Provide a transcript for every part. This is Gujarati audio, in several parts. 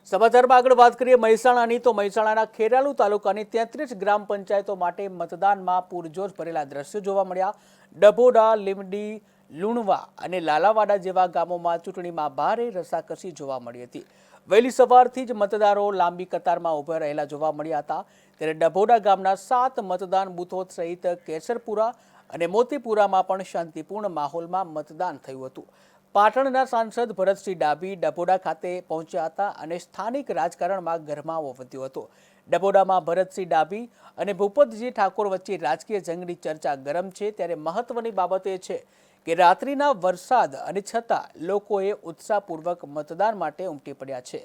સમાચારમાં આગળ વાત કરીએ મહેસાણાની તો મહેસાણાના ખેરાલુ તાલુકાની 33 ગ્રામ પંચાયતો માટે મતદાનમાં પૂરજોશ ભરેલા દ્રશ્યો જોવા મળ્યા। ડભોડા, લીમડી, લુણવા અને લાલાવાડા જેવા ગામોમાં ચૂંટણીમાં ભારે રસાકસી જોવા મળી હતી। વહેલી સવારથી જ મતદારો લાંબી કતારમાં ઉભા રહેલા જોવા મળ્યા હતા। ત્યારે ડભોડા ગામના 7 મતદાન બૂથો સહિત કેસરપુરા અને મોતીપુરામાં પણ શાંતિપૂર્ણ માહોલમાં મતદાન થયું હતું। પાટણના સાંસદ ભરતસિંહ ડાભી ડભોડા ખાતે પહોંચ્યા હતા અને સ્થાનિક રાજકારણમાં ગરમાવો વધ્યો હતો। ડભોડામાં ભરતસિંહ ડાભી અને ભૂપતજી ઠાકોર વચ્ચે રાજકીય જંગની ચર્ચા ગરમ છે। ત્યારે મહત્વની બાબત એ છે કે રાત્રિના વરસાદ અને છતાં લોકોએ ઉત્સાહપૂર્વક મતદાન માટે ઉમટી પડ્યા છે।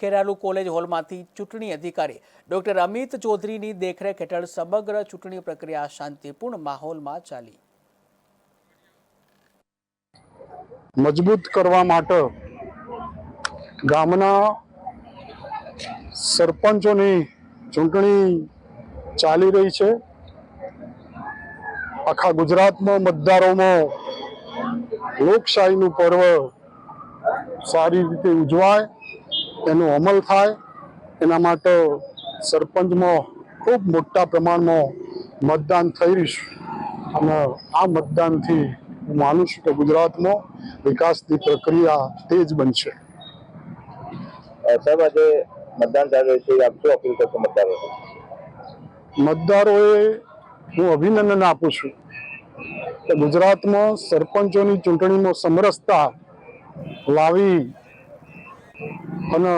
ખેરાલુ કોલેજ હોલમાંથી ચૂંટણી અધિકારી ડોક્ટર અમિત ચૌધરીની દેખરેખ હેઠળ સમગ્ર ચૂંટણી પ્રક્રિયા શાંતિપૂર્ણ માહોલમાં ચાલી। મજબૂત કરવા માટે ગામના સરપંચોની ચૂંટણી ચાલી રહી છે। આખા ગુજરાતમાં મતદારોમાં લોકશાહીનું પર્વ સારી રીતે ઉજવાય, એનો અમલ થાય, એના માટે સરપંચમાં ખૂબ મોટા પ્રમાણમાં મતદાન થઈ રહ્યું છે અને આ મતદાનથી હું માનું છું કે ગુજરાતમાં વિકાસની પ્રક્રિયા તેજ બનશે। સાહેબ, આજે મતદાન ચાલી રહ્યું છે, આપ શું અપીલ કરશો મતદારોને? મતદારોએ હું અભિનંદન આપું છું કે ગુજરાતમાં સરપંચોની ચૂંટણીમાં સમરસતા લાવી અને